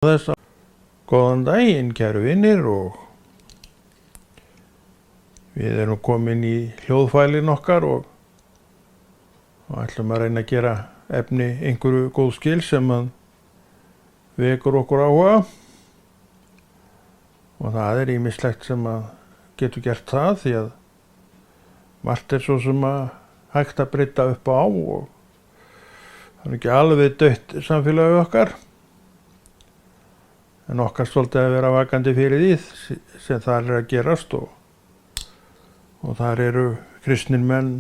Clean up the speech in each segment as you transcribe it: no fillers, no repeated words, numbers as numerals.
Þessa góðan daginn, kæru vinir, og við erum komin í hljóðfælin okkar og ætlum að reyna að gera efni einhverju góð skil sem að vekur okkur áhuga, og það er ýmislegt sem að getur gert það, því að margt er svo sem að hægt að breyta upp á, og það er ekki alveg dautt samfélagið okkar, en okkar svolítið að vera vakandi fyrir því sem þar er að gerast, og þar eru kristnir menn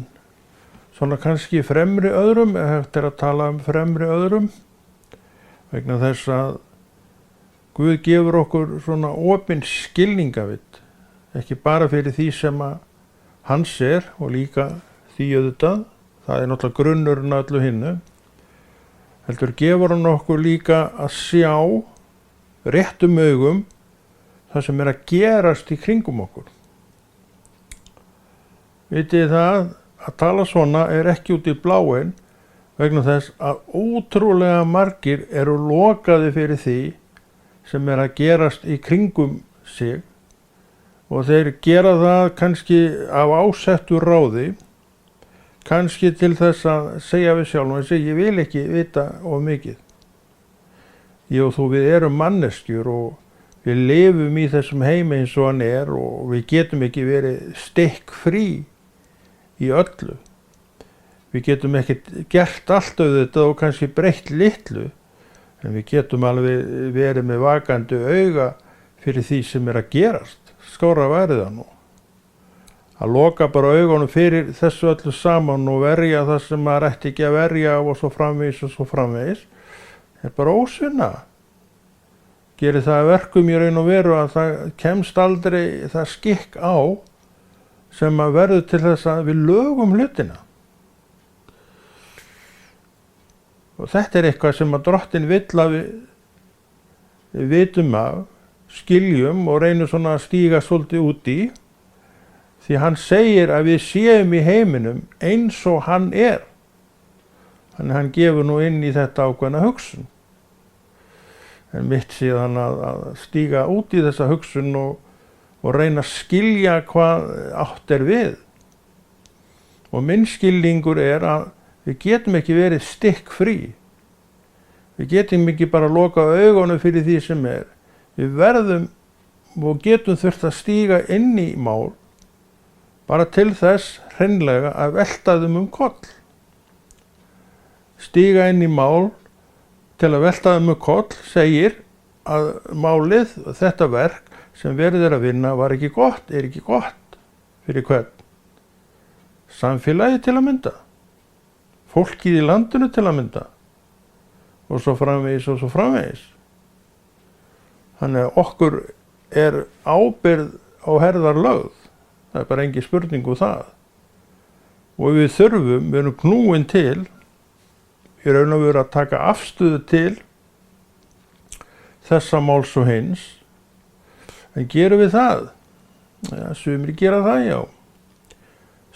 svona kannski fremri öðrum, ef hægt er að tala um fremri öðrum, vegna þess að Guð gefur okkur svona opinn skilningavitt, ekki bara fyrir því sem að hans er og líka því auðvitað, það er náttúrulega grunnurinn að öllu hinnu, heldur gefur hann okkur líka að sjá réttum augum það sem er að gerast í kringum okkur. Vitið það, að tala svona er ekki út í bláinn, vegna þess að ótrúlega margir eru lokaði fyrir því sem er að gerast í kringum sig, og þeir gera það kannski af ásettu ráði, kannski til þess að segja við sjálfum sig, ég vil ekki vita of mikið. Ég og þú, við erum manneskjur og við lifum í þessum heimi eins og hann er, og við getum ekki verið stikkfrí í öllu. Við getum ekki gert allt auðvitað og kannski breytt litlu, en við getum alveg verið með vakandi auga fyrir því sem er að gerast. Skárra væri það nú. Að loka bara augunum fyrir þessu öllu saman og verja það sem maður ætti ekki að verja og svo framvegis, er bara ósvinna. Gerir það verkum í raun og veru að það kemst aldrei það skikk á sem að verður til þess að við lögum hlutina. Og þetta er eitthvað sem að Drottinn vill að við vitum af, skiljum og reynum svona að stíga svolítið út í, því hann segir að við séum í heiminum eins og hann er. Þannig hann gefur nú inn í þetta ákveðna hugsun. En mitt síðan að stíga út í þessa hugsun og reyna að skilja hvað átt er við. Og minn skilningur er að við getum ekki verið stikkfrí. Við getum ekki bara loka augunum fyrir því sem er. Við verðum og getum þurft að stíga inn í mál bara til þess hreinlega að velta þeim koll. Stíga inn í mál til að velta þeim koll segir að málið, þetta verk sem verið er að vinna var ekki gott, er ekki gott fyrir hvern? Samfélagið til að mynda, fólkið í landinu til að mynda, og svo framvegis. Þannig að okkur er ábyrgð á herðar lögð, það er bara engin spurning úr það. Og við erum knúin til, í raun og veru að taka afstöðu til þessa máls og hins, en gerum við það? Ja, sumir gera það, já.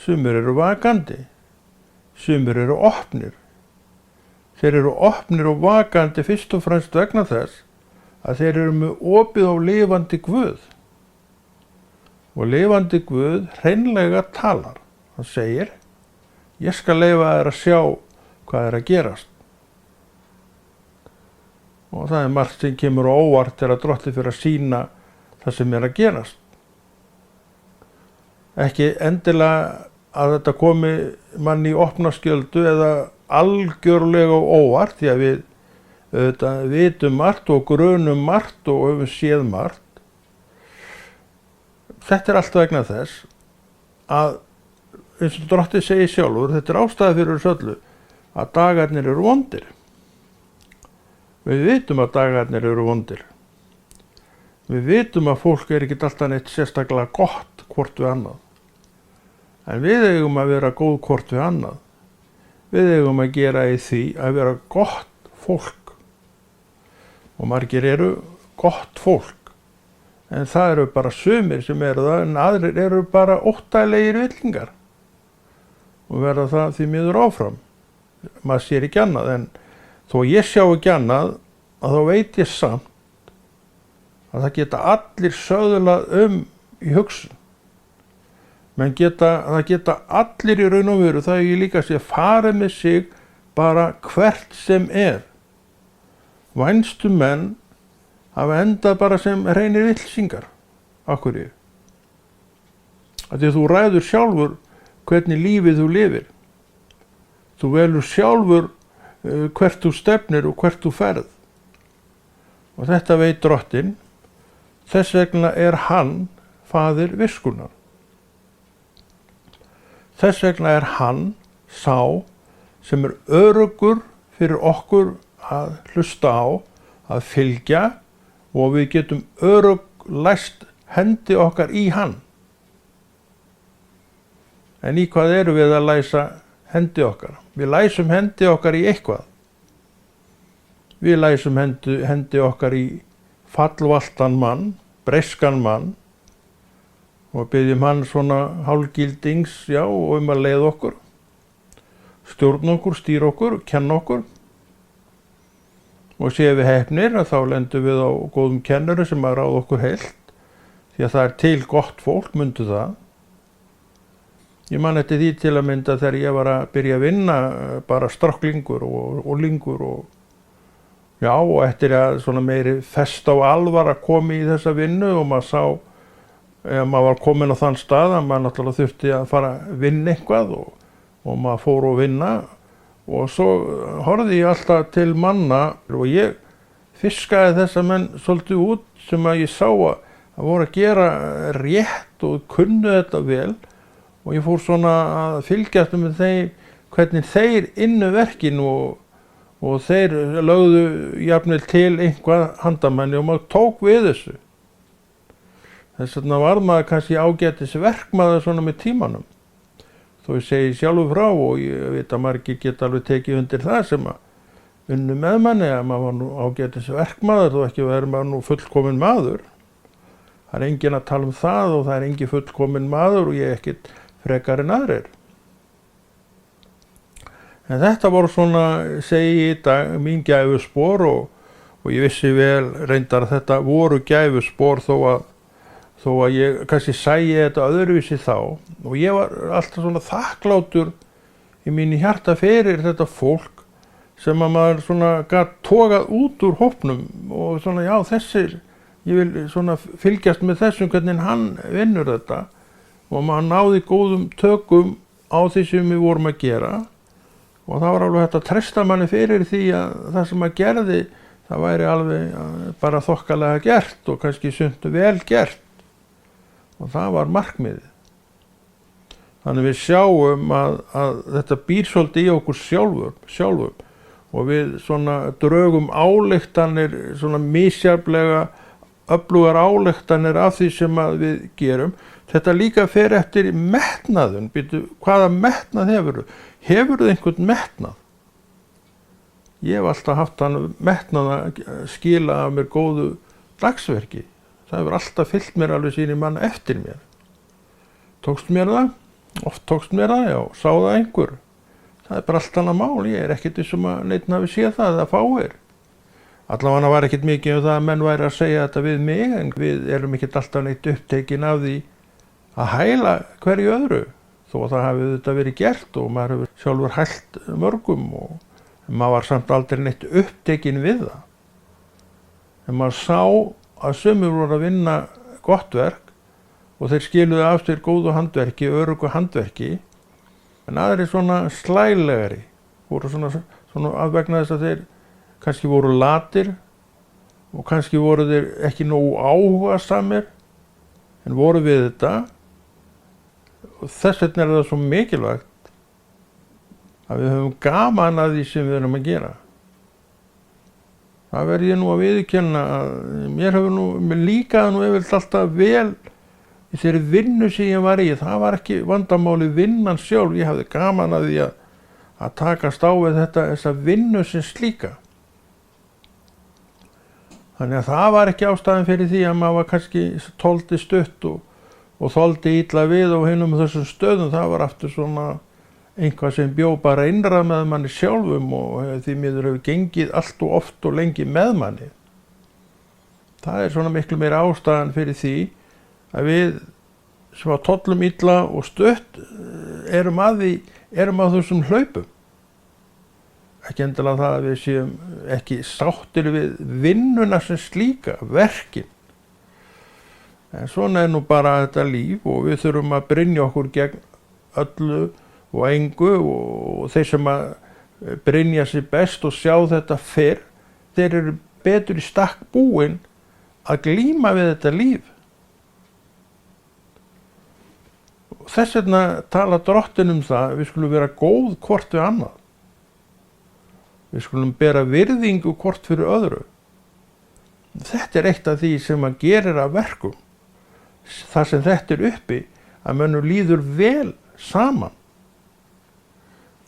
Sumir eru vakandi, sumir eru opnir. Þeir eru opnir og vakandi fyrst og fremst vegna þess að þeir eru með opið á lifandi Guð. Og lifandi Guð hreinlega talar. Hann segir, ég skal leyfa þér að sjá hvað er að gerast. Og það er margt sem kemur á óvart þegar Drottinn fyrir að sýna það sem er að gerast. Ekki endilega að þetta komi mann í opna skjöldu eða algjörlega óvart, því að við vitum margt og grunum margt og höfum séð margt. Þetta er allt vegna þess að, eins og Drottinn segir sjálfur, þetta er ástæða fyrir þessu öllu, að dagarnir eru vondir. Við vitum að dagarnir eru vondir. Við vitum að fólk er ekki alltaf neitt sérstaklega gott hvort við annað. En við eigum að vera góð hvort við annað. Við eigum að gera í því að vera gott fólk. Og margir eru gott fólk. En það eru bara sumir sem eru það, en aðrir eru bara óttalegir villingar. Og verða það því miður áfram. Maður sér ekki annað, en þó ég sjá ekki annað, að þá veit ég samt að það geta allir söðlað í hugsun. Það geta allir í raun og veru, það er líka að segja, farið með sig bara hvert sem er. Vænstu menn hafa endað bara sem hreinir villsingar. Af hverju? Af því að þú ræður sjálfur hvernig lífið þú lifir. Þú velur sjálfur hvert þú stefnir og hvert þú ferð. Og þetta veit Drottinn, þess vegna er hann faðir viskunnar. Þess vegna er hann sá sem er öruggur fyrir okkur að hlusta á, að fylgja, og við getum læst hendi okkar í hann. En í hvað eru við að læsa hendi okkar? Við læsum hendi okkar í eitthvað. Við læsum hendi okkar í fallvaltan mann, breyskan mann, og byggjum hann svona hálfgildings, og að leiða okkur, stjórna okkur, stýra okkur, kenna okkur. Og séum við heppnir að þá lendum við á góðum kennuru sem að ráða okkur heilt, því að það er til gott fólk, mundu það. Ég man eftir því til að mynda þegar ég var að byrja að vinna, bara stráklingur og lingur og eftir að svona meiri fest á alvar að koma í þessa vinnu, og maður sá, ef maður var komin á þann stað að maður náttúrulega þurfti að fara að vinna eitthvað, og maður fór að vinna, og svo horfði ég alltaf til manna og ég fiskaði þessa menn svolítið út sem að ég sá að voru að gera rétt og kunnu þetta vel, og ég fór svona að fylgjast með þeim hvernig þeir innu verkin og þeir lögðu jafnvel til einhvað handamenni og maður tók við þessu. Þess vegna var maður kannski ágætis verkmaður svona með tímanum. Þó ég segi sjálfur frá, og ég veit að margir geta alveg tekið undir það sem að unnu með manni, að maður var nú ágætis verkmaður, þó ekki verður maður nú fullkominn maður. Það er enginn að tala um það, og það er enginn fullkominn maður, og ég er ekkert frekar en aðrir. En þetta voru svona, segi ég í dag, mín gæfuspor, og ég vissi vel reyndar að þetta voru gæfuspor þó að ég kannski sæi þetta öðruvísi þá, og ég var alltaf svona þakklátur í mínu hjarta fyrir þetta fólk sem að maður svona gat togað út úr hópnum, og svona þessir, ég vil svona fylgjast með þessum hvernig hann vinnur þetta, og maður náði góðum tökum á því sem við vorum að gera, og það var alveg hægt að treysta manni fyrir því að það sem maður gerði, það væri alveg bara þokkalega gert og kannski sumt vel gert. Og það var markmiðið. Þannig við sjáum að þetta býr svolítið í okkur sjálfum, og við svona drögum ályktanir, svona misjafnlega öflugar ályktanir af því sem að við gerum. Þetta líka fer eftir metnaðun. Hvaða metnað hefurðu? Hefurðu einhvern metnað? Ég hef alltaf haft hann metnað að skila af mér góðu dagsverki. Það hefur alltaf fyllt mér alveg sín í mann eftir mér. Tókst mér það? Oft tókst mér það, já. Sá það einhver. Það er bara allt annað mál. Ég er ekkert vissum að neitt hafi séð það eða fáir. Allavega var ekkert mikið það að menn væri að segja þetta við mig, en við erum ekkert alltaf neitt upptekin af því að hæla hverju öðru. Þó að það hafi þetta verið gert, og maður hefur sjálfur hælt mörgum, og maður var samt aldrei neitt upptekin við það. En maður sá að sumir voru að vinna gott verk, og þeir skiluðu af sér góðu handverki, öruggu handverki, en aðrir svona slælegari, voru svona að vegna þess að þeir kannski voru latir, og kannski voru þeir ekki nógu áhugasamir, en voru við þetta, og þess vegna er það svo mikilvægt að við höfum gaman að því sem við erum að gera. Það verð ég nú að viðurkenna að mér líkaði nú yfirleitt alltaf vel í þeirri vinnu sem ég var í. Það var ekki vandamáli vinnan sjálf, ég hafði gaman að því að takast á við þessa vinnu sem slíka. Þannig að það var ekki ástæðan fyrir því að maður var kannski tóldi stutt og þoldi illa við á hinum þessum stöðum. Það var aftur svona einhvað sem bjó bara innra með manni sjálfum, og því miður hefur gengið allt og oft og lengi með manni. Það er svona miklu meira ástæðan fyrir því að við sem að tollum illa og stutt erum að þessum hlaupum. Ekki endilega það að við séum ekki sáttir við vinnuna sem slíka, verkin. En svona er nú bara þetta líf og við þurfum að brynja okkur gegn öllu og engu og þeir sem að brynja sig best og sjá þetta fyrr, þeir eru betur í stakk búin að glíma við þetta líf. Og þess vegna tala Drottinn það, við skulum vera góð hvort við annað. Við skulum bera virðingu hvort fyrir öðru. Þetta er eitt af því sem að gerir að verkum. Það sem þetta er uppi, að mönnum líður vel saman.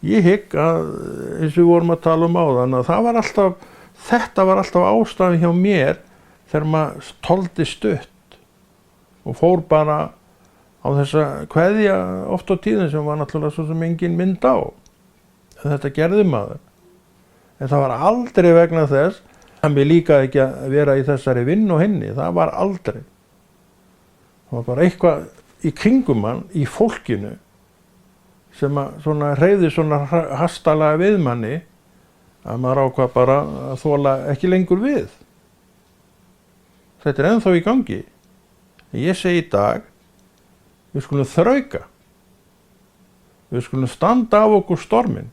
Ég hygg að, eins og við vorum að tala áðan, að þetta var alltaf ástæðan hjá mér þegar maður toldi stutt og fór bara á þessa kveðja oft á tíðum sem var náttúrulega svo sem engin mynd á. En þetta gerði maður. En það var aldrei vegna þess að mér líkaði ekki að vera í þessari vinn og hinni. Það var aldrei. Það var bara eitthvað í kringum mann, í fólkinu, sem að svona hreyfði svona hastalega við manni að maður ákvað bara að þola ekki lengur við. Þetta er ennþá í gangi. Ég segi í dag, við skulum þrauka. Við skulum standa af okkur storminn.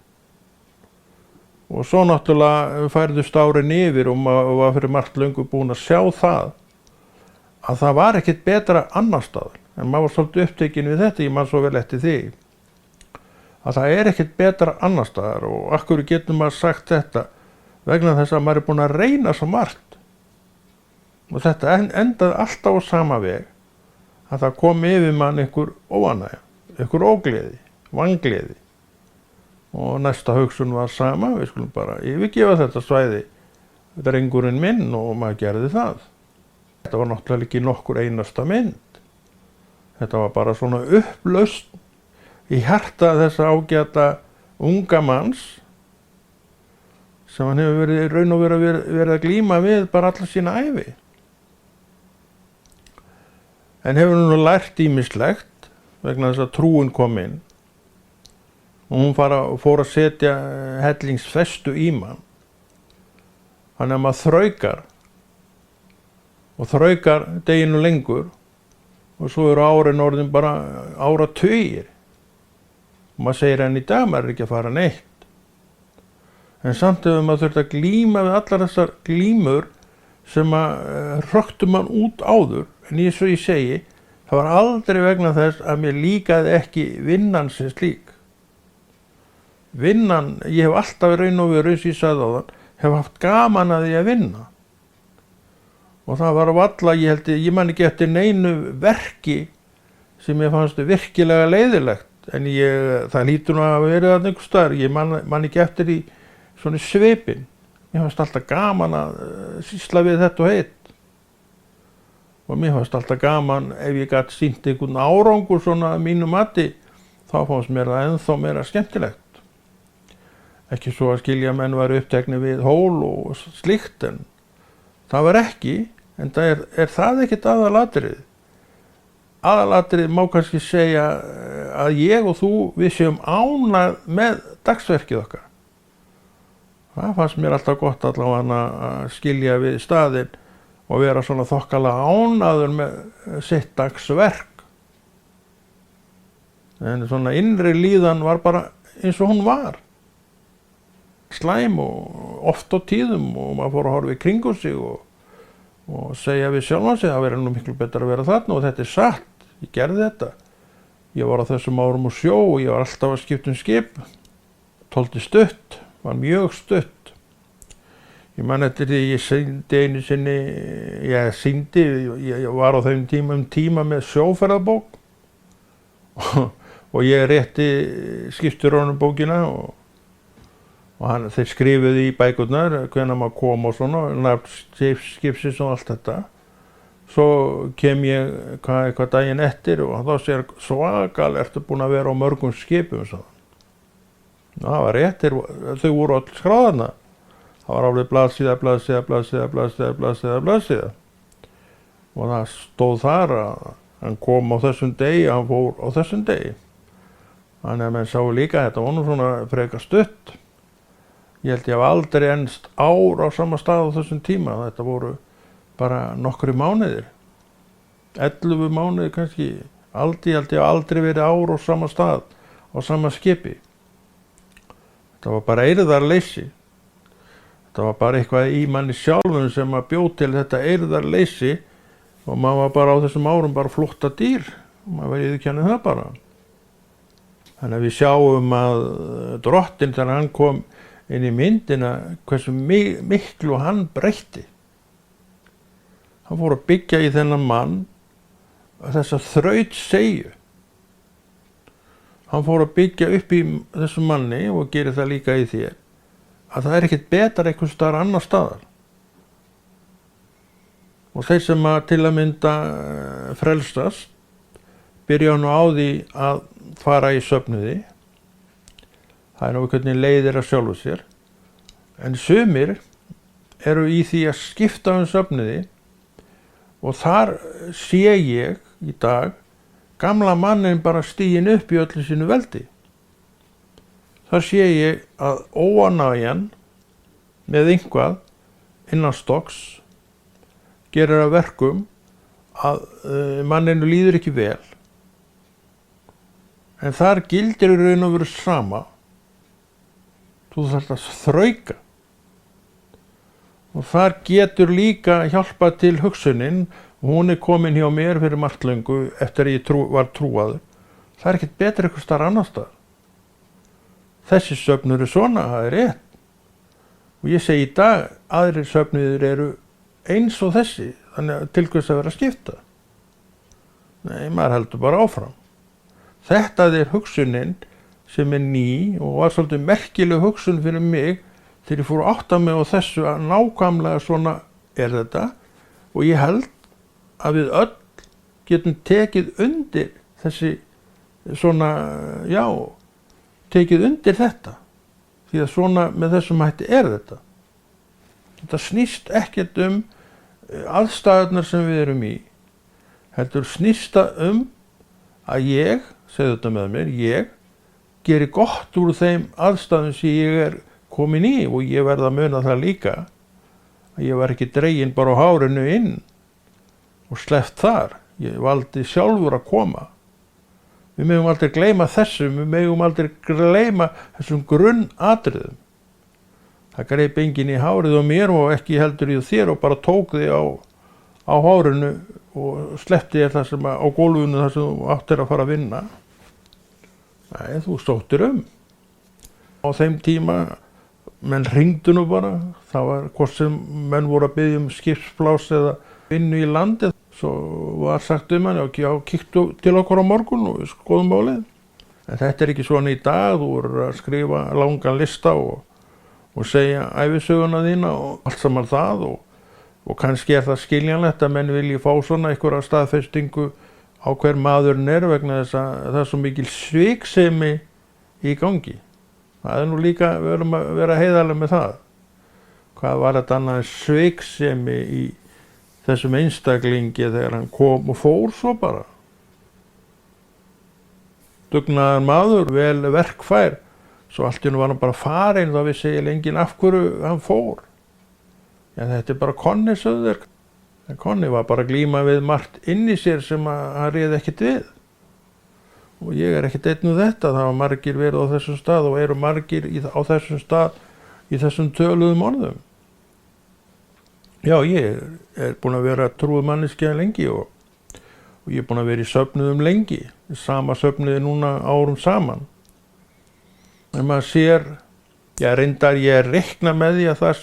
Og svo náttúrulega færðust árin yfir og maður var fyrir margt löngu búin að sjá það að það var ekkert betra annar staðar. En maður var svolítið upptekinn við þetta, ég man svo vel eftir því. Að það er ekkert betra annar staðar og af hverju getur maður sagt þetta vegna þess að maður er búin að reyna svo margt. Og þetta endaði alltaf á sama veg að það kom yfir mann einhver óánægja, einhver ógleði, vangleði. Og næsta hugsun var sama, við skulum bara yfirgefa þetta svæði, drengurinn minn og maður gerði það. Þetta var náttúrulega ekki nokkur einasta mynd. Þetta var bara svona upplausn í hjarta þessa ágæta unga manns sem hann hefur verið raun og verið að glíma við bara alla sína ævi. En hefur nú lært ýmislegt vegna þess að trúin kom inn og hún fór að setja hellingsfestu í mann. Þannig að maður þraukar deginu lengur og svo eru árin orðin bara áratugir. Og maður segir enn í dag, maður er ekki að fara neitt. En samt hefur maður þurft að glíma við allar þessar glímur sem að hröktu mann út áður. En eins og ég segi, það var aldrei vegna þess að mér líkaði ekki vinnan sem slík. Vinnan, ég hef alltaf raun og veru, eins og ég sagði áðan, hef haft gaman að því að vinna. Og það var varla, ég man ekki eftir neinu verki sem ég fannst virkilega leiðilegt. En það lítur nú að vera þarna einhvers staðar, ég man ekki eftir í svona svipinn. Mér fannst alltaf gaman að sýsla við þetta og hitt. Og mér fannst alltaf gaman ef ég gat sýnt einhvern árangur svona að mínu mati, þá fannst mér það ennþá meira skemmtilegt. Ekki svo að skilja menn væru upptekni við hól og slíkt, en það var ekki, en það er það ekkert aðalatrið. Aðalatrið má kannski segja að ég og þú, við séum ánægð með dagsverkið okkar. Það fannst mér alltaf gott allavega að skilja við staðinn og vera svona þokkalega ánægður með sitt dagsverk. En svona innri líðan var bara eins og hún var. Slæm og oft á tíðum og maður fór að horfa í kringum sig og segja við sjálfan sig, það verður nú miklu betra að vera þarna og þetta er satt. Ég gerði þetta. Ég var á þessum árum úr sjó og ég var alltaf að skipta skip. Toldi stutt, var mjög stutt. Ég man eftir því ég sýndi einu sinni, ég var á þeim tíma með sjóferðabók og ég rétti skipstjóranum bókina og þeir skrifuðu í bækurnar hvenær maður kom og svona, nafn skipsins og allt þetta. Svo kem ég eitthvað daginn eftir og þá segir svakal, ertu búin að vera á mörgum skipum? Það var rétt, þau voru öll skráðarna. Það var alveg blaðsíða. og það stóð þar að hann kom á þessum degi, hann fór á þessum degi. Þannig að menn sáu líka að þetta var nú svona frekar stutt. Ég held ég hef aldrei ennst ár á sama stað á þessum tíma. Þetta voru bara nokkri mánuðir. 11 mánuðir kannski. Ég held ég hef aldrei verið ár á sama stað, á sama skipi. Þetta var bara eirðarleysi. Þetta var bara eitthvað í manni sjálfum sem að bjó til þetta eirðarleysi og maður var bara á þessum árum bara flótta dýr. Maður var viðurkennið það bara. Þannig að við sjáum að Drottinn þegar hann kom inn í myndina hversu miklu hann breytti. Hann fór að byggja í þennan mann þessa þrautseigju. Hann fór að byggja upp í þessum manni og gerir það líka í þér að það ekkert betra einhvers staðar annar staðar. Og þeir sem að til að mynda frelsast byrja nú á því að fara í söfnuði. Það er nú hvernig leiðir að sjálfu sér. En sumir eru í því að skipta söfnuði og þar sé ég í dag gamla mannin bara stiginn upp í öllu sínu veldi. Þar sé ég að óánægjan með einhvað innanstokks gerir að verkum að manninu líður ekki vel. En þar gildir í raun og veru sama. Þú þarft að þrauka. Og þar getur líka hjálpa til hugsunin, og hún komin hjá mér fyrir margt löngu eftir að ég var trúaður. Það er ekkert betur einhvers staðar annars staðar. Þessi söfnur svona, það er rétt. Og ég segi í dag, aðrir söfnuðir eru eins og þessi, þannig að til hvers að vera að skipta. Nei, maður heldur bara áfram. Þetta er hugsunin sem er ný og var svolítið merkileg hugsun fyrir mig þegar ég fór að átta mig á þessu að nákvæmlega svona er þetta og ég held að við öll getum tekið undir þessi svona, já, tekið undir þetta því að svona með þessum hætti er þetta. Þetta snýst ekkert aðstæðurnar sem við erum í, heldur snýst það að ég, segðu þetta með mér, ég geri gott úr þeim aðstæðum sem ég er komin í og ég verð að muna það líka að ég var ekki dreginn bara á hárinu inn og sleppt þar. Ég valdi sjálfur að koma. Við megum aldrei gleyma þessum, við megum aldrei gleyma þessum grunnatriðum. Það greip enginn í hárið á mér og ekki heldur í þér og bara tók þig á hárinu og sleppti þér það sem á gólfinu þar sem þú áttir að fara að vinna. Nei, þú stóttir Á þeim tíma, menn hringdu nú bara, það var hvort sem menn voru að biðja skipsplás eða vinnu í landið. Svo var sagt hann, já, kíktu til okkur á morgun og við skoðum málið. En þetta er ekki svona í dag, þú voru að skrifa langan lista og segja ævisöguna þína og allt saman það og kannski er það skiljanlegt að menn vilji fá svona einhverja staðfestingu á hver maðurinn er vegna þess að það er svo mikil sviksemi í gangi. Það er nú líka, við verðum að vera heiðarlega með það. Hvað var þetta annað sviksemi í þessum einstaklingi þegar hann kom og fór svo bara? Dugnaður maður, vel verkfær, svo allt í einu var hann bara farinn, þá vissi eiginlega enginn af hverju hann fór. Já, þetta er bara Konni sögður. En Konni var bara að glíma við margt inn í sér sem hann réði ekkert við. Og ég er ekkert einn þetta, það var margir verið á þessum stað og eru margir á þessum stað í þessum töluðum orðum. Já, ég er búinn að vera trúið manneskja lengi og ég er búinn að vera í söfnuðum lengi, í sama söfnuði núna árum saman. En maður sér, já reyndar ég reikna með því að það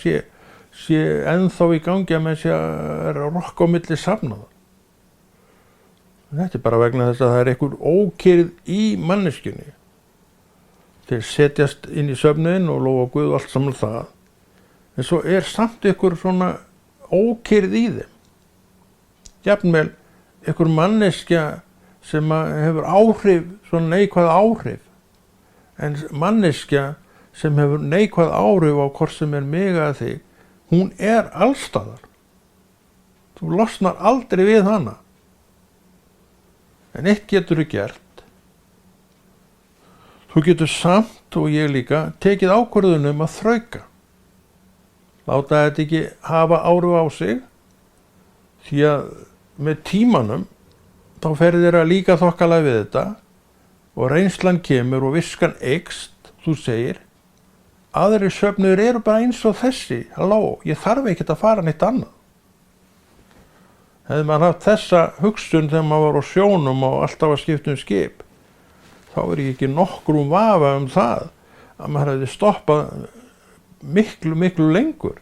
sé ennþá í gangi að menn sé að rokka á milli safnaða. Þetta er bara vegna þess að það er einhver ókyrrð í manneskjunni. Þeir setjast inn í söfnuðinn og lofa Guð allt saman það. En svo er samt einhver svona ókyrrð í þeim. Jafnvel einhver manneskja sem hefur áhrif, svona neikvæð áhrif. En manneskja sem hefur neikvæð áhrif á hvort sem er mig eða þig, hún er allstaðar. Þú losnar aldrei við hana. En eitt getur þú gert. Þú getur samt, og ég líka, tekið ákvörðun að þrauka. Láta þetta ekki hafa áhrif á sig, því að með tímanum þá ferð þér að líka þokkalega við þetta og reynslan kemur og viskan eykst, þú segir, aðrir svefnir eru bara eins og þessi, halló, ég þarf ekkert að fara neitt annað. Hefði maður haft þessa hugsun þegar maður var á sjónum og alltaf að skipta skip, þá er ég ekki nokkrum vafa það að maður hefði stoppað miklu lengur.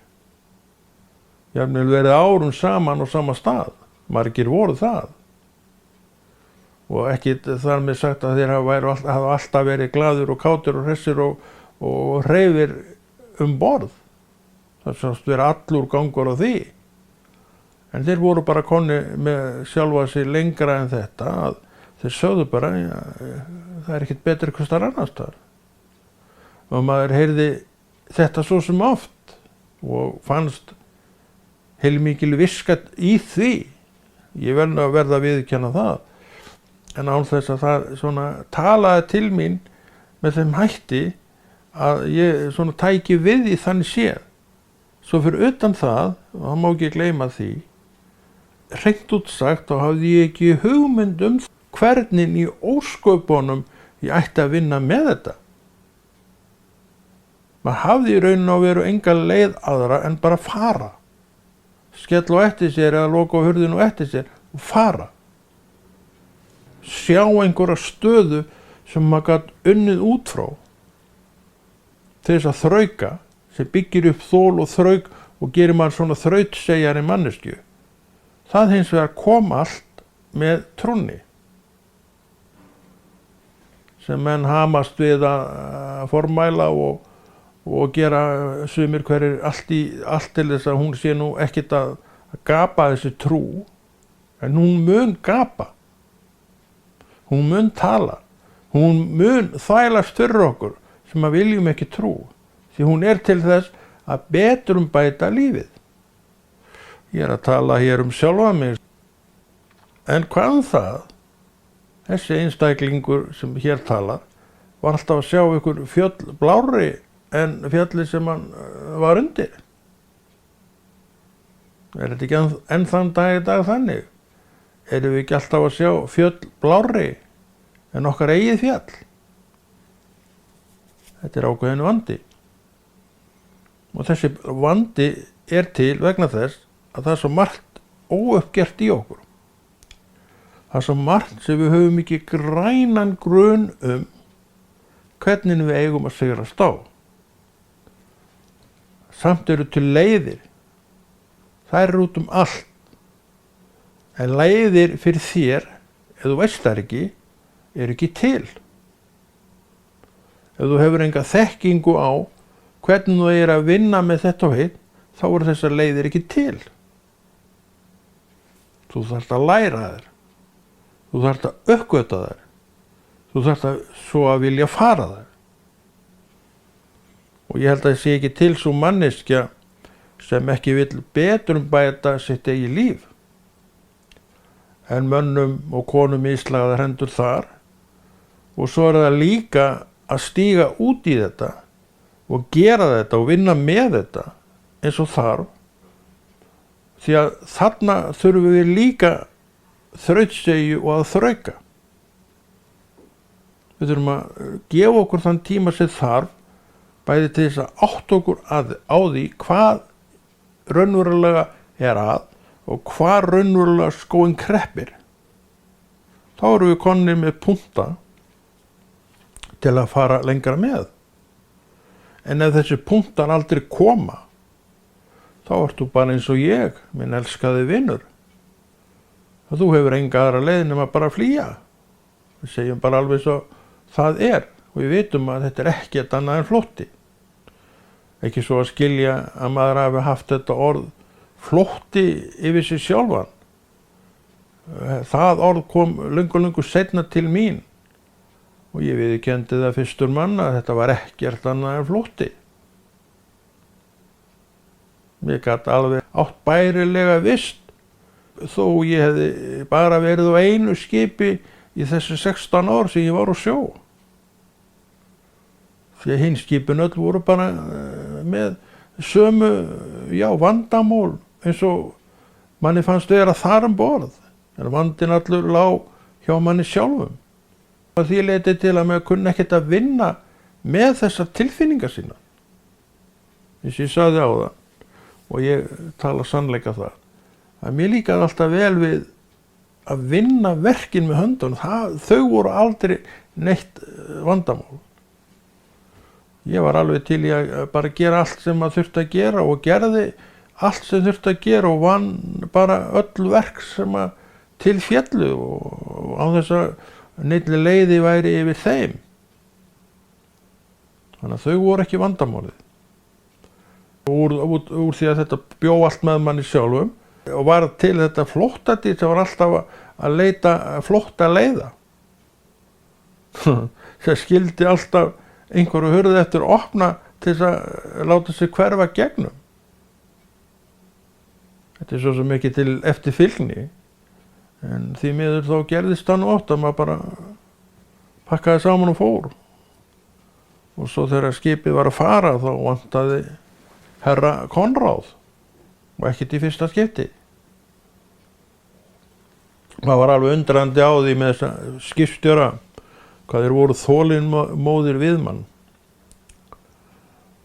Jafnvel verið árum saman á sama stað. Margir voru það. Og ekki þar með sagt að þeir hafa alltaf verið glaður og kátir og hressir og hreyfir borð. Það sást vera allur gangur á því. En þeir voru bara konni með sjálfa sig lengra en þetta að þeir sögðu bara það er ekkert betur hvers þar annars þar. Og maður heyrði þetta svo sem oft og fannst heilmikil viska í því. Ég verð að verða að viðurkenna það. En án þess að það svona talaði til mín með þeim hætti að ég svona tæki við í þannig séð. Svo fyrir utan það, og það má ekki gleyma því, hreint út sagt þá hafði ég ekki hugmynd hvernig í ósköpunum ég ætti að vinna með þetta. Maður hafði í rauninu að vera enga leið aðra en bara fara. Skella á eftir sér eða loka á hurðinu á eftir sér og fara. Sjá einhverja stöðu sem maður gat unnið út frá til þess að þrauka, sem byggir upp þol og þrauk og gerir maður svona þrautsegjari manneskju. Það hins vegar kom allt með trúnni. Sem menn hamast við að formæla og gera sumir hverjir allt til þess að hún sé nú ekkert að gapa þessi trú. En hún mun gapa. Hún mun tala. Hún mun þvælast fyrir okkur sem að viljum ekki trú. Því hún er til þess að betrumbæta lífið. Ég er að tala hér sjálfa mig. En hvað það? Þessi einstaklingur sem hér talar var alltaf að sjá ykkur fjöll blárri en fjalli sem hann var undir. Er þetta ekki enn þann dag í dag þannig? Erum við ekki alltaf að sjá fjöll blárri en okkar eigið fjall? Þetta er ákveðin vandi. Og þessi vandi er til vegna þess að það er svo margt óuppgert í okkur. Það er svo margt sem við höfum ekki grænan grun hvernig við eigum að sigrast á. Samt eru til leiðir. Það eru út allt. En leiðir fyrir þér, ef þú veist það ekki, eru ekki til. Ef þú hefur enga þekkingu á hvernig þú að vinna með þetta og hitt, þá eru þessar leiðir ekki til. Þú þarft að læra þær. Þú þarft að uppgöta þær. Þú þarft svo að vilja fara þær. Og ég held að það sé ekki til svo manneskja sem ekki vill betrumbæta sitt eigið líf. En mönnum og konum íslagaðar hendur þar. Og svo er það líka að stíga út í þetta og gera þetta og vinna með þetta eins og þarf. Því að þarna þurfum við líka þrautseigju og að þrauka. Við þurfum að gefa okkur þann tíma sem þarf, bæði til þess að átta okkur á því hvað raunverulega er að og hvað raunverulega skóin kreppir. Þá erum við konnir með punta til að fara lengra með. En ef þessi punktar aldrei koma, þá ertu bara eins og ég, minn elskaði vinur. Og þú hefur enga aðra leið nema bara að flýja. Við segjum bara alveg svo það er. Og við vitum að þetta er ekkert annað en flótti. Ekki svo að skilja að maður hafi haft þetta orð flótti yfir sig sjálfan. Það orð kom löngu seinna til mín. Og ég viðurkenndi það fyrstur manna að þetta var ekkert annað en flótti. Ég gat alveg átt bærilega vist þó ég hefði bara verið á einu skipi í þessi 16 ár sem ég var á sjó. Því að hinn skipin öll voru bara með sömu, vandamál eins og manni fannst vera þar borð. En vandinn allur lá hjá manni sjálfum. Og því leiti til að maður kunni ekkert að vinna með þessar tilfinningar sína. Eins og ég sagði á það, og ég tala sannleika það, að mér líkaði alltaf vel við að vinna verkin með höndunum. Þau voru aldrei neitt vandamál. Ég var alveg til í að bara gera allt sem maður þurfti að gera og gerði allt sem þurfti að gera og vann bara öll verk sem að til féllu og á þess að neilli leiði væri yfir þeim. Þannig að þau voru ekki vandamálið. Úr því að þetta bjó allt með manni sjálfum og var til þetta flóttadýr sem var alltaf að leita flótta leiða. Það skildi alltaf einhverju hurð eftir að opna til þess að láta sig hverfa gegnum. Þetta svo sem ekki til eftirfylgni, en því miður þá gerðist það nú oft að maður bara pakkaði saman og fór. Og svo þegar skipið var að fara þá vantaði herra Konráð og ekkert í fyrsta skipti. Maður var alveg undrandi á því með þessa skipstjóra hvað þeir voru þolinmóðir við mann.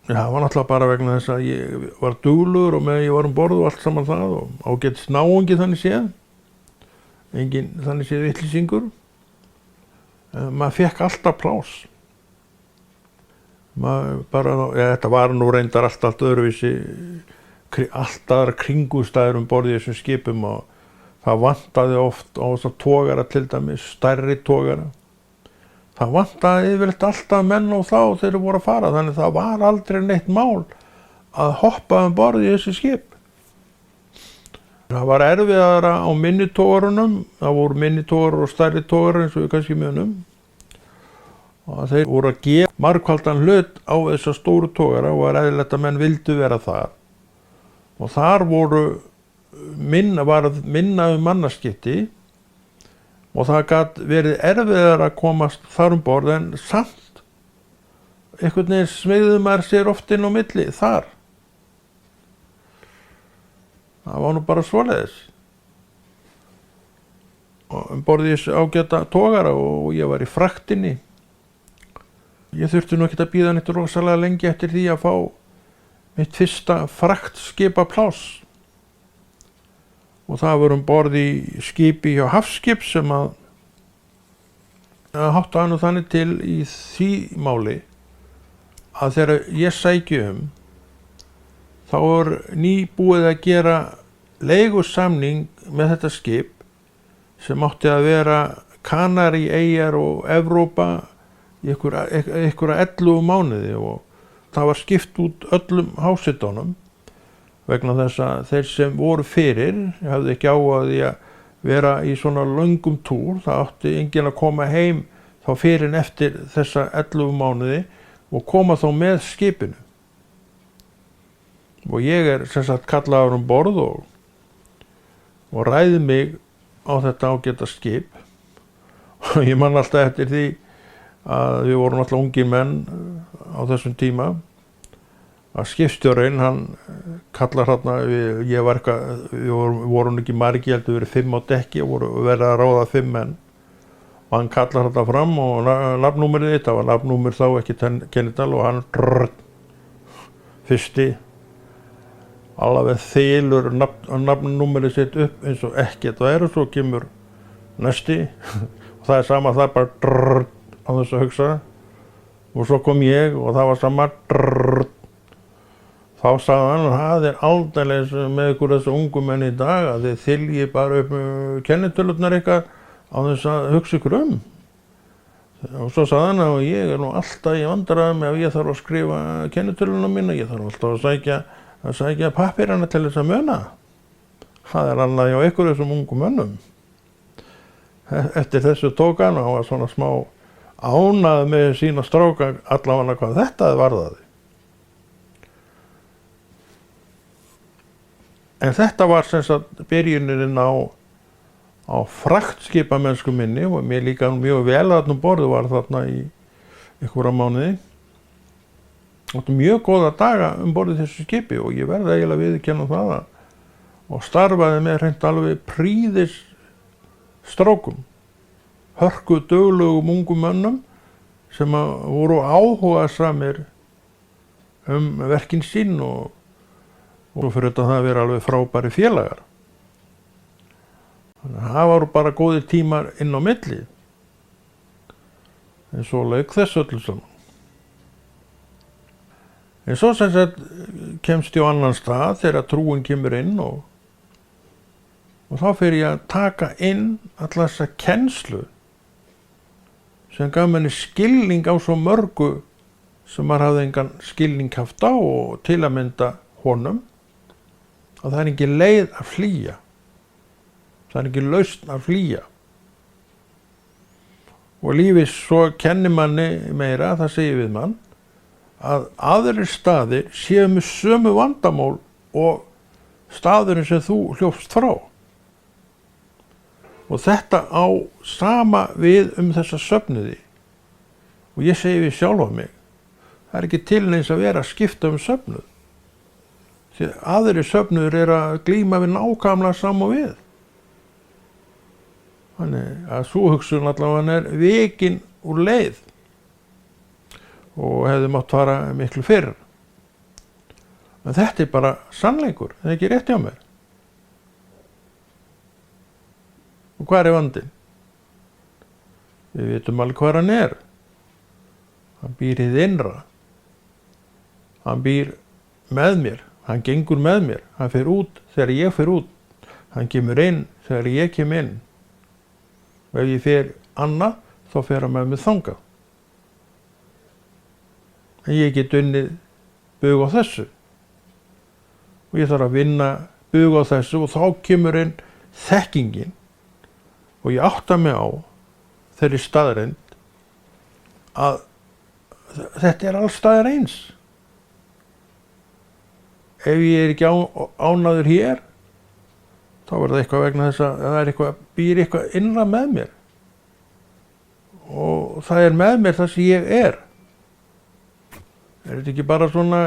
Það var náttúrulega bara vegna þess að ég var duglegur og með ég var borð og allt saman það og ágætis náungi þannig séð. Engin þannig séð vitleysingur. Maður fekk alltaf pláss. Þetta var nú reyndar allt öðruvísi, allt aðra kringumstæður borð í þessum skipum og það vantaði oft á þess að togara til dæmis, stærri togara. Það vantaði yfirleitt alltaf menn og þá þegar þeir voru að fara, þannig það var aldrei neitt mál að hoppa borð í þessi skip. Það var erfiðara á minni togarunum, það voru minni togarar og stærri togarar eins og við kannski munum. Og þeir voru að gefa margfaldan hlut á þessa stóru togara og var eðlilegt að menn vildu vera þar. Og þar var minna mannaskipti og það gat verið erfiðar að komast þar borð en samt einhvern veginn smegði maður sér oft inn á milli þar. Það var nú bara svoleiðis. Og borð í þessu ágæta togara og ég var í fraktinni. Ég þurfti nú ekkert að bíða neitt rosalega lengi eftir því að fá mitt fyrsta fraktskipapláss. Og það var borð í skipi hjá Hafskip sem að háttaði nú þannig til í því máli að þegar ég sæki þá var nýbúið að gera leigusamning með þetta skip sem átti að vera Kanaríeyjar og Evrópa í einhverja 11 mánuði og það var skipt út öllum hásetunum vegna þess að þeir sem voru fyrir hafði ekki áhuga því að vera í svona löngum túr. Það átti enginn að koma heim þá fyrir en eftir þessa 11 mánuði og koma þá með skipinu. Og ég sem sagt kallaður borð og ræði mig á þetta ágæta skip. Og ég man alltaf eftir því að við vorum alltaf ungir menn á þessum tíma. Að skipstjórinn, hann kallar hérna, við vorum ekki margi, heldur verið 5 á dekki og verið að ráða 5 menn. Og hann kallar hérna fram og nafnnúmerið þitt, það var nafnnúmer þá ekki kennital og hann fyrsti alveg þylur nafnnúmerið sitt upp eins og ekkert það er og svo kemur næsti og það er sama það bara á þess að hugsa og svo kom ég og það var sama þá sagði hann að það er aldeilis með ykkur þessu ungu menn í dag að þið þylji bara upp kennitölurnar ykkar á þess að hugsa ykkur og svo sagði hann að ég nú alltaf í vandræðum ef ég þarf að skrifa kennitöluna mína, ég þarf alltaf að sækja pappírana til þess að muna. Það er annað hjá ykkur þessum ungu mönnum. Eftir þessu tók hann og hann var svona smá ánað með sína stráka allavega hvað þetta varðaði. En þetta var sem sagt byrjunin á fraktskipamennsku minni og mér líka mjög vel að þarna borðu var þarna í einhverja mánuði. Áttu mjög góða daga borðið þessu skipi og ég verði eiginlega viðurkenna það og starfaði með hreint alveg prýðis strákum, hörku duglugum ungum mönnum sem voru áhugasamir verkin sín og fyrir þetta það að vera alveg frábæri félagar. Þannig að það voru bara góðir tímar inn á milli. En svo lauk þess öllu saman. En svo sem sagt kemst ég á annan stað þegar trúin kemur inn og þá fer ég að taka inn alla þessa kennslu sem gaf manni skilning á svo mörgu sem maður hafði engan skilning haft á og til að mynda honum að það er ekki leið að flýja. Það er ekki lausn að flýja. Og lífið svo kennir manni meira, það segir við mann, að aðrir staðir séu með sömu vandamál og staðurinn sem þú hljópst frá. Og þetta á sama við þessa söfnuði. Og ég segi við sjálfa mig, það er ekki til neins að vera að skipta söfnuð. Því aðrir söfnuður að glíma við nákvæmlega sama við. Þannig að sú hugsun allavega er vikin úr leið og hefði mátt fara miklu fyrr. En þetta er bara sannleikur, það er ekki rétt hjá mér. Og hvað er vandinn? Við vitum alveg hvað hann er. Hann býr hið innra. Hann býr með mér. Hann gengur með mér. Hann fer út þegar ég fer út. Hann kemur inn þegar ég kem inn. Og ef ég fer annað, þá fer hann með mig þangað. En ég get unnið bug á þessu. Og ég þarf að vinna bug á þessu og þá kemur inn þekkingin. Og ég átta mig á þeirri staðreynd að þetta er alls staðar eins. Ef ég er ekki ánægður hér, þá er það eitthvað vegna þess að það er býr eitthvað innra með mér. Og það er með mér það sem ég er. Er þetta ekki bara svona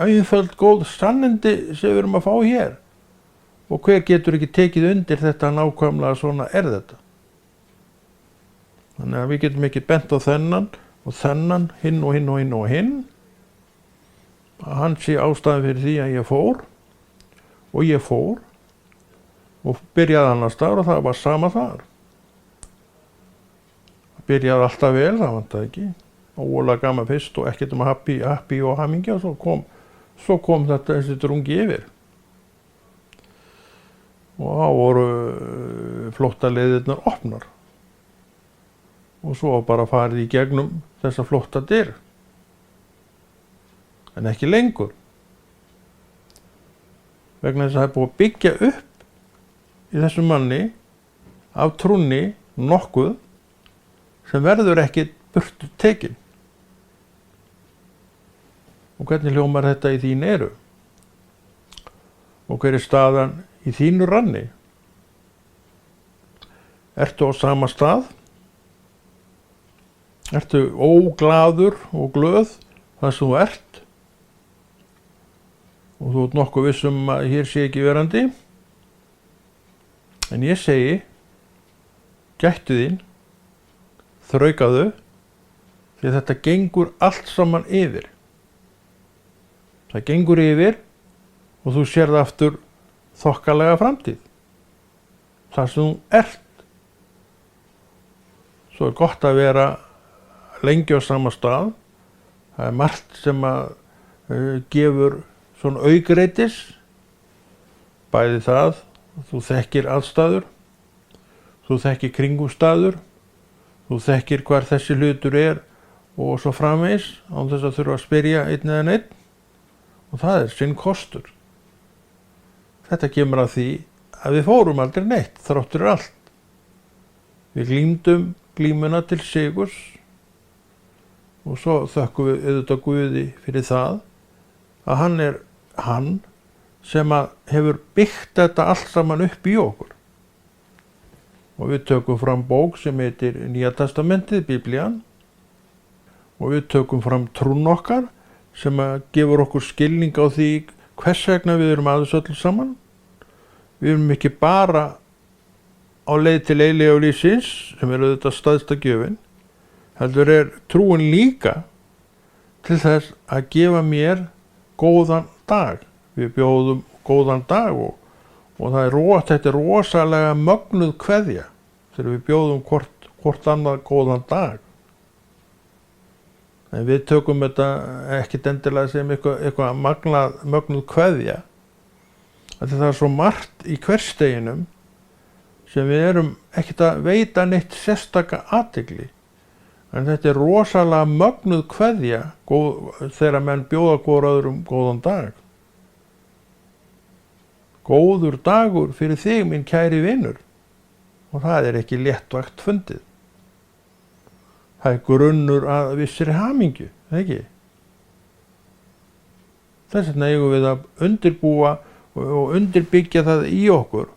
einföld góð sannindi sem við erum að fá hér? Og hver getur ekki tekið undir þetta nákvæmlega svona er þetta? Þannig að við getum ekki bent á þennan og þennan, hinn og hinn og hinn og hinn. Að hann sé ástæðan fyrir því að ég fór og byrjaði annars staðar og það var sama þar. Byrjaði alltaf vel, það vantaði ekki. Ógulega gaman fyrst og ekkert happy og hamingja og svo kom þetta þessi drungi yfir. Og þá voru flóttaleiðirnar opnar. Og svo bara farið í gegnum þessa flóttadyr. En ekki lengur. Vegna þess að það er búið að byggja upp í þessum manni af trúnni nokkuð sem verður ekki burtu tekin. Og hvernig hljómar þetta í þín eru? Og hver er staðan í þínu ranni? Ertu á sama stað? Ertu óglaður og glöð þar sem þú ert? Og þú ert nokkuð viss að hér sé ekki verandi? En ég segi, gættu þín, þraukaðu, því að þetta gengur allt saman yfir. Það gengur yfir og þú sérð aftur þokkalega framtíð. Það sem þú ert. Svo er gott að vera lengi á sama stað. Það er margt sem að gefur svona aukreitis. Bæði það, þú þekkir aðstæður, þú þekkir kringumstæður, þú þekkir hvar þessi hlutur er og svo framvegis án þess að þurfa að spyrja einn eða einn. Og það er sinn kostur. Þetta kemur að því að við fórum aldrei neitt, þráttur allt. Við glímdum glímuna til sigurs og svo þökkum við auðvitað Guði fyrir það að hann er hann sem að hefur byggt þetta allt saman upp í okkur. Og við tökum fram bók sem heitir Nýja testamentið, Biblían, og við tökum fram trún okkar sem að gefur okkur skilning á því hvers vegna við erum að þessu öllu saman. Við erum ekki bara á leið til eilífðarlífsins, sem er auðvitað stærsta gjöfin, heldur er trúin líka til þess að gefa mér góðan dag. Við bjóðum góðan dag og þetta er rosalega mögnuð kveðja þegar við bjóðum hvort annað góðan dag. En við tökum þetta ekkert endilega sem eitthvað mögnuð kveðja. Það er svo margt í hversdeginum sem við erum ekkert að veita neitt sérstaka athygli. En þetta er rosalega mögnuð kveðja þegar menn bjóða hvor öðrum góðan dag. Góður dagur fyrir þig, minn kæri vinur. Og það er ekki léttvægt fundið. Það er grunnur að vissri hamingju, ekki? Þess vegna eigum við að undirbúa og undirbyggja það í okkur.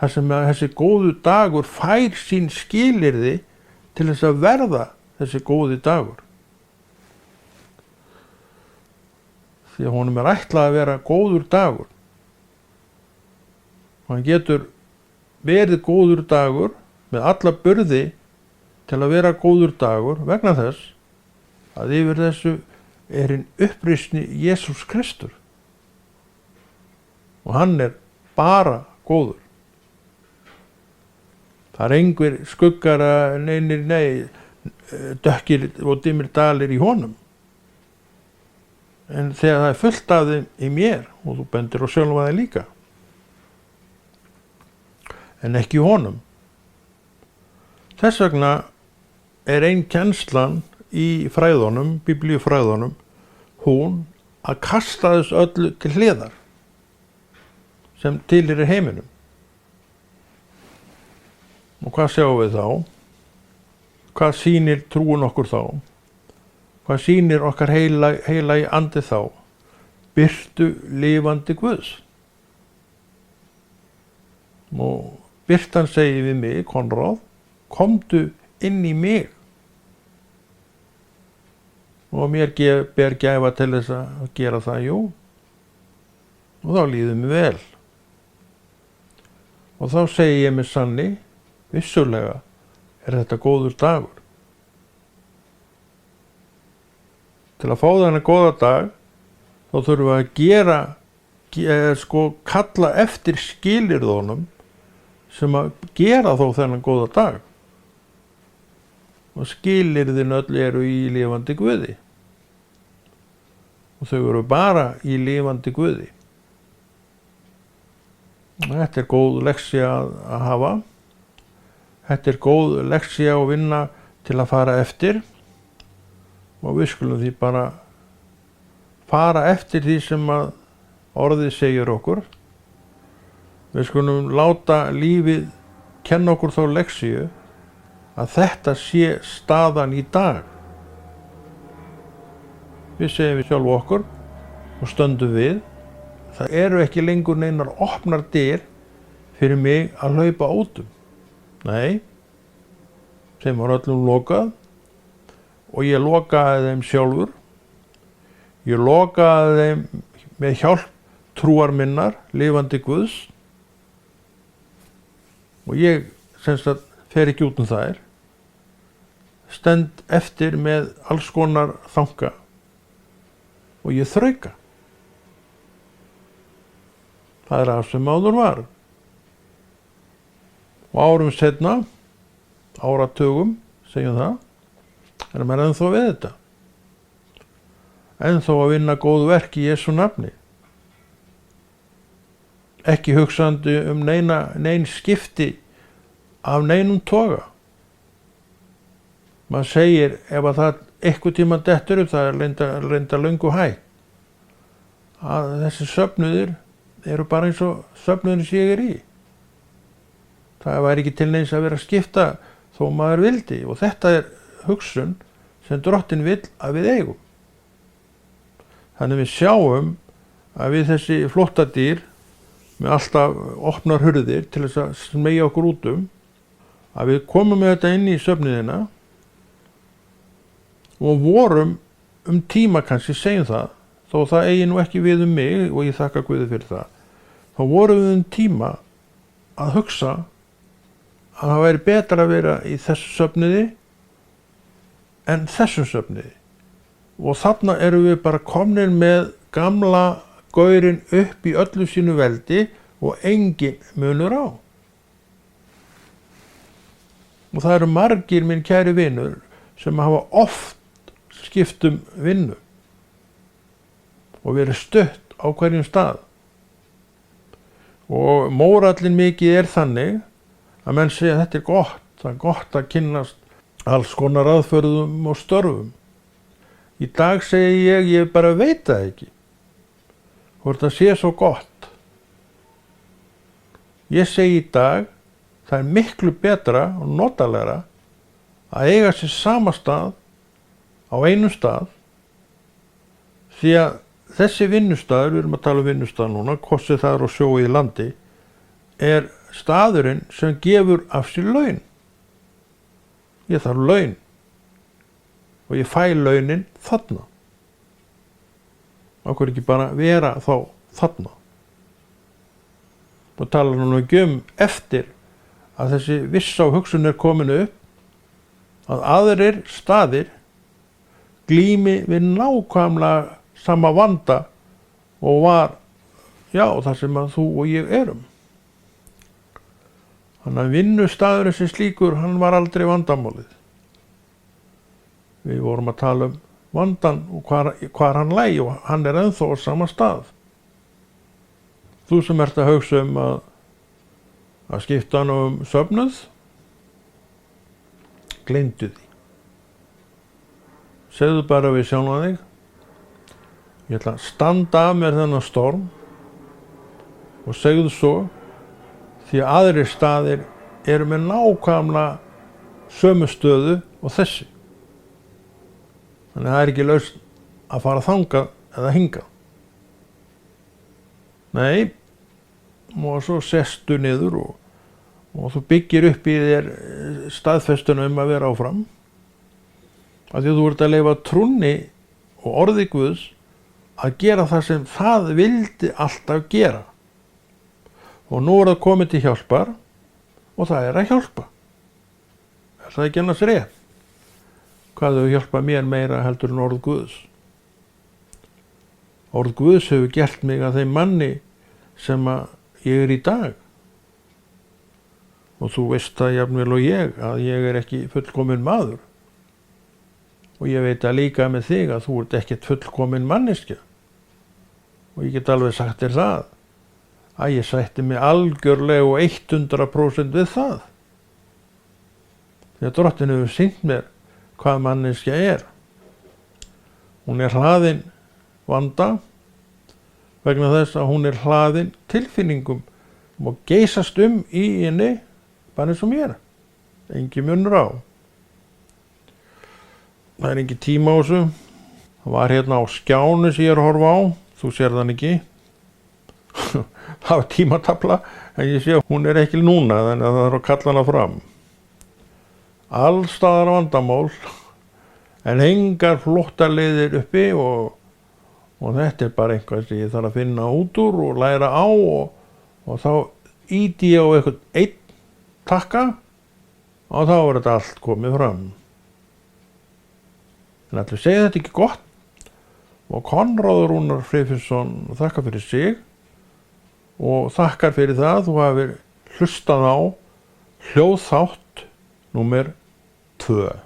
Þar sem að þessi góðu dagur fær sín skilyrði til þess að verða þessi góði dagur. Því að honum er ætlað að vera góður dagur. Og hann getur verið góður dagur með alla burði til að vera góður dagur vegna þess að yfir þessu er hinn uppreisni Jesús Kristur. Og hann er bara góður. Það er engir skuggar dökkir og dimmir dalir í honum. En þegar það er fullt af þeim í mér, og þú bendir á sjálfa þig líka, en ekki í honum. Þess vegna er ein kennslan í fræðunum, biblíufræðunum, hún að kasta þessu öllu til hliðar sem tilheyrir heiminum. Og hvað sjáum við þá? Hvað sýnir trúin okkur þá? Hvað sýnir okkar heilagi andi þá? Birtu lifandi Guðs. Og birtan segir við mig, Konráð, komdu inn í mig. Og mér ber gæfa til þess að gera það, jú. Og þá líður mér vel. Og þá segi ég með sanni, vissulega er þetta góður dagur. Til að fá þennan góða dag, þá þurfum við að kalla eftir skilyrðunum sem að gera þó þennan góða dag. Og skilyrðin öll eru í lifandi Guði. Og þau eru bara í lifandi Guði. Þetta er góð leksía að hafa. Þetta er góð leksía að vinna til að fara eftir. Og við skulum því bara fara eftir því sem að orðið segir okkur. Við skulum láta lífið kenna okkur þá leksíu að þetta sé staðan í dag. Við segjum við sjálf okkur og stöndum við. Það eru ekki lengur neinar opnar dyr fyrir mig að hlaupa út um. Nei, þeim var öllum lokað og ég lokaði þeim sjálfur. Ég lokaði þeim með hjálp trúar minnar, lifandi Guðs. Og ég fer ekki út um þær, stend eftir með alls konar þanga og ég þrauka. Það er það sem áður var. Og árum seinna, áratugum, segjum það, erum við ennþá við þetta. Ennþá að vinna góð verk í Jesú nafni. Ekki hugsandi nein skipti af neinum toga. Maður segir ef að það eitthvað tíma dettur upp, það er reynda löngu hægt. Að þessi söfnuðir eru bara eins og söfnuðin sem ég er í. Það væri ekki til neins að vera að skipta þó maður vildi, og þetta er hugsun sem Drottinn vill að við eigum. Þannig við sjáum að við þessi flóttadýr með alltaf opnar hurðir til þess að smeygja okkur út að við komum með þetta inn í svefniðina og vorum tíma kannski, segjum það, þó það eigi nú ekki við mig og ég þakka Guði fyrir það, þá vorum við tíma að hugsa að það væri betra að vera í þessu svefniði en þessum svefniði. Og þarna erum við bara komnir með gamla gaurinn upp í öllu sínu veldi og engin munur á. Og það eru margir, minn kæri vinur, sem hafa oft skipt vinnu og verið stutt á hverjum stað. Og mórallinn mikið þannig að menn segja að þetta gott, það gott að kynnast alls konar aðferðum og störfum. Í dag segi ég bara veit það ekki, hvort það sé svo gott. Ég segi í dag, það miklu betra og notalegra að eiga sér sama stað á einum stað, því að þessi vinnustaður, við erum að tala vinnustað núna, hvort það á sjó í landi, staðurinn sem gefur af sér laun. Ég þarf laun og ég fæ launin þarna. Okkur ekki bara vera þá þarna. Og tala nú ekki eftir að þessi vissa hugsun komin upp að aðrir staðir glími við nákvæmlega sama vanda og var, það sem að þú og ég erum. Þannig að vinnustaðurinn sem slíkur, hann var aldrei vandamálið. Við vorum að tala vandan og hvar hann lægi og hann ennþá á sama stað. Þú sem ert að hugsa að skipta hann söfnuð, gleymdu því. Segðu bara við sjálfan þig, ég ætla að standa af mér þennan storm og segðu svo, því að aðrir staðir eru með nákvæmlega sömu stöðu og þessi. Þannig að það ekki lausn að fara þangað eða hingað. Nei, og svo sestu niður og þú byggir upp í þér staðfestuna að vera áfram. Af því að þú ert að leyfa trúnni og orði Guðs að gera það sem það vildi alltaf gera. Og nú það komið til hjálpar og það að hjálpa. Það ekki annars rétt? Hvað þau hjálpa mér meira heldur en orð Guðs? Orð Guðs hefur gert mig að þeim manni sem ég í dag. Og þú veist það jafnvel og ég að ég ekki fullkominn maður. Og ég veit að líka með þig að þú ert ekkert fullkominn manneskja. Og ég get alveg sagt þér það að ég sætti mig algjörlega og 100% við það. Því að Drottinn hefur sýnt mér hvað manneskja Hún hlaðin vanda vegna þess að hún hlaðin tilfinningum og geysast í henni bara eins og mér. Engin munur á. Það engin tíma á þessu. Það var hérna á skjánu sem ég að horfa á. Þú sér þann ekki. Það var tímatafla, en ég sé að hún ekki núna, þannig að það að kalla hana fram. Allstaðar vandamál, en engar flottar leiðir uppi og þetta bara eitthvað sem ég þarf að finna út úr og læra á og þá íti ég á eitthvað einn takka og þá þetta allt komið fram. En allir segja þetta ekki gott og Konráður Rúnar Friðfinnsson þakkar fyrir sig og þakkar fyrir það þú hafir hlustað á hljóðþátt númer 2.